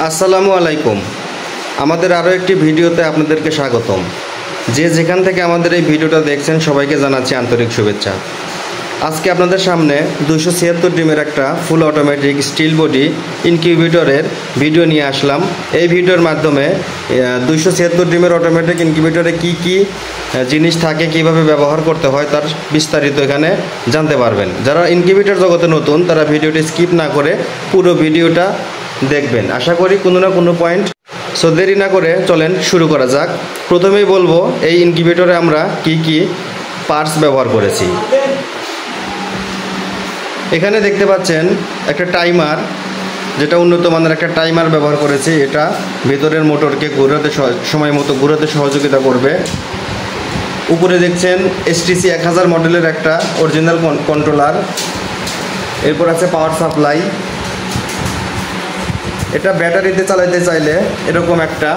আসসালামু আলাইকুম। আমাদের আরও একটি ভিডিওতে আপনাদেরকে স্বাগতম। যে যেখান থেকে আমাদের এই ভিডিওটা দেখছেন সবাইকে জানাচ্ছি আন্তরিক শুভেচ্ছা। আজকে আপনাদের সামনে 276 ডিমের একটা ফুল অটোমেটিক স্টিল বডি ইনকিউবেটরের ভিডিও নিয়ে আসলাম। এই ভিডিওর মাধ্যমে 276 ডিমের অটোমেটিক ইনকিউবেটরে কি কি জিনিস থাকে, কিভাবে ব্যবহার করতে হয় তার বিস্তারিত এখানে জানতে পারবেন। যারা ইনকিউবেটর জগতে নতুন তারা ভিডিওটি স্কিপ না করে পুরো ভিডিওটা দেখবেন। আশা করি কোনো না কোনো পয়েন্ট। সো দেরি না করে চলেন শুরু করা যাক। প্রথমেই বলবো এই ইনকিউবেটরে আমরা কি কি পার্টস ব্যবহার করেছি। এখানে দেখতে পাচ্ছেন একটা টাইমার, যেটা উন্নত মানের একটা টাইমার ব্যবহার করেছি। এটা ভেতরের মোটরকে ঘোরাতে সময় মতো ঘোরাতে সহযোগিতা করবে। উপরে দেখছেন STC 1000 মডেলের একটা অরিজিনাল কন্ট্রোলার। এরপর আছে পাওয়ার সাপ্লাই। এটা ব্যাটারিতে চালাতে চাইলে এরকম একটা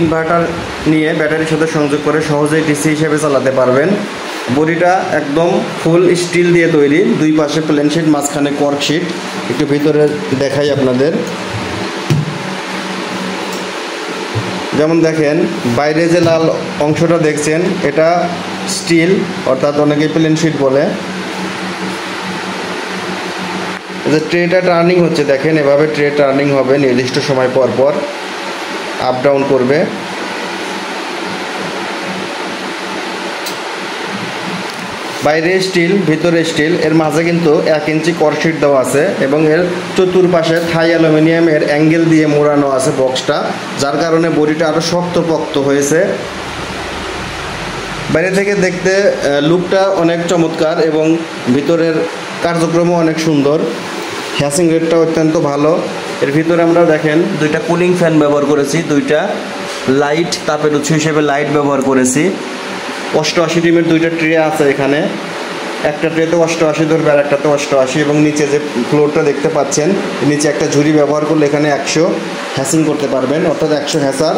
ইনভার্টার নিয়ে ব্যাটারির সাথে সংযোগ করে সহজেই ডিসি হিসেবে চালাতে পারবেন। বডিটা একদম ফুল স্টিল দিয়ে তৈরি, দুই পাশে প্লেন শিট, মাঝখানে কর্ক শিট। একটু ভিতরে দেখাই আপনাদের। যেমন দেখেন বাইরে যে লাল অংশটা দেখছেন এটা স্টিল, অর্থাৎ অনেকে প্লেন শিট বলে। যে ট্রেটা টার্নিং হচ্ছে দেখেন, এভাবে ট্রে টার্নিং হবে, নির্দিষ্ট সময় পর পর আপ ডাউন করবে। বাইরে স্টিল, ভিতরে স্টিল, এর মাঝে কিন্তু 1 ইঞ্চি কর্কশিট দেওয়া আছে এবং এর চতুর্পাশে থাই অ্যালুমিনিয়ামের অ্যাঙ্গেল দিয়ে মোড়ানো আছে বক্সটা, যার কারণে বডিটা আরও শক্তপোক্ত হয়েছে। বাইরে থেকে দেখতে লুকটা অনেক চমৎকার এবং ভিতরের কার্যক্রমও অনেক সুন্দর। হ্যাসিং রেটটা অত্যন্ত ভালো। এর ভিতরে আমরা দেখেন দুইটা কুলিং ফ্যান ব্যবহার করেছি, দুইটা লাইট, তাপের উৎস হিসেবে লাইট ব্যবহার করেছি। 88 ডিমের দুইটা ট্রে আছে এখানে, একটা ট্রেতে 88 ধরবে আর একটাতে 88, এবং নিচে যে ফ্লোরটা দেখতে পাচ্ছেন নিচে একটা ঝুড়ি ব্যবহার করলে এখানে 100 হ্যাসিং করতে পারবেন, অর্থাৎ 100 হ্যাসার,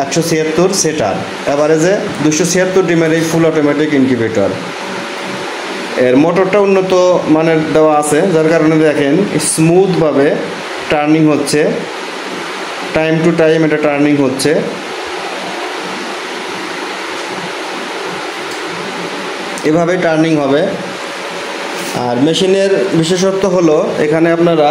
176 সেটার। এভারেজে 276 ডিমের এই ফুল অটোমেটিক ইনকিউবেটর। এর মোটরটা উন্নত মানের দেওয়া আছে, যার কারণে দেখেন স্মুথভাবে টার্নিং হচ্ছে, টাইম টু টাইম এটা টার্নিং হচ্ছে। এভাবে টার্নিং হবে। আর মেশিনের বিশেষত্ব হলো এখানে আপনারা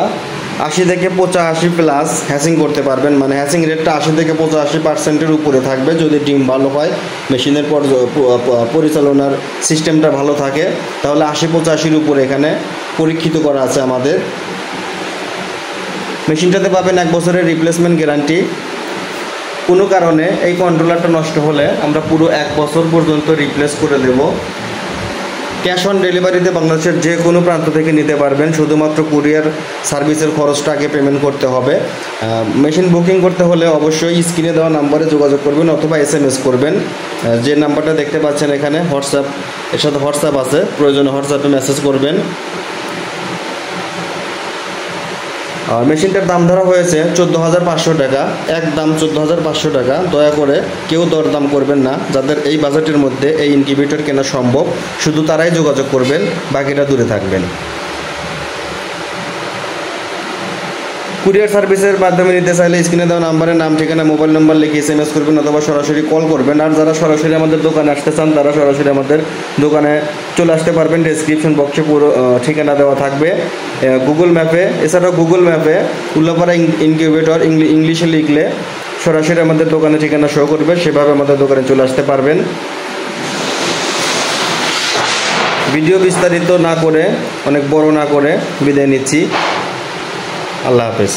80 থেকে 85 প্লাস হ্যাসিং করতে পারবেন, মানে হ্যাসিং রেটটা 80 থেকে 85% উপরে থাকবে যদি ডিম ভালো হয়, মেশিনের পরিচালনার সিস্টেমটা ভালো থাকে, তাহলে 80-85 উপরে এখানে পরীক্ষিত করা আছে আমাদের। মেশিনটাতে পাবেন 1 বছরের রিপ্লেসমেন্ট গ্যারান্টি। কোনো কারণে এই কন্ট্রোলারটা নষ্ট হলে আমরা পুরো 1 বছর পর্যন্ত রিপ্লেস করে দেব। ক্যাশ অন ডেলিভারিতে বাংলাদেশের যে কোনো প্রান্ত থেকে নিতে পারবেন, শুধুমাত্র কুরিয়ার সার্ভিসের খরচটা আগে পেমেন্ট করতে হবে। মেশিন বুকিং করতে হলে অবশ্যই স্ক্রিনে দেওয়া নাম্বারে যোগাযোগ করবেন অথবা SMS করবেন। যে নাম্বারটা দেখতে পাচ্ছেন এখানে হোয়াটসঅ্যাপ, এর সাথে হোয়াটসঅ্যাপ আছে, প্রয়োজনে হোয়াটসঅ্যাপে মেসেজ করবেন। আর মেশিনটার দাম ধরা হয়েছে 14,500 টাকা, একদম 14,500 টাকা। দয়া করে কেউ দরদাম করবেন না। যাদের এই বাজেটের মধ্যে এই ইনকিউবেটর কেনা সম্ভব শুধু তারাই যোগাযোগ করবেন, বাকিটা দূরে থাকবেন। কুরিয়ার সার্ভিসের মাধ্যমে নিতে চাইলে স্ক্রিনে দেওয়া নাম্বারে নাম, ঠিকানা, মোবাইল নাম্বার লিখে SMS করবেন অথবা সরাসরি কল করবেন। আর যারা সরাসরি আমাদের দোকানে আসতে চান তারা সরাসরি আমাদের দোকানে চলে আসতে পারবেন। ডেসক্রিপশন বক্সে পুরো ঠিকানা দেওয়া থাকবে, গুগল ম্যাপে। এছাড়াও গুগল ম্যাপে উল্লাপাড়া ইনকিউবেটর ইংলিশে লিখলে সরাসরি আমাদের দোকানে ঠিকানা শো করবে, সেভাবে আমাদের দোকানে চলে আসতে পারবেন। ভিডিও বিস্তারিত না করে, অনেক বড় না করে বিদায় নিচ্ছি। আল্লাহ হাফেজ।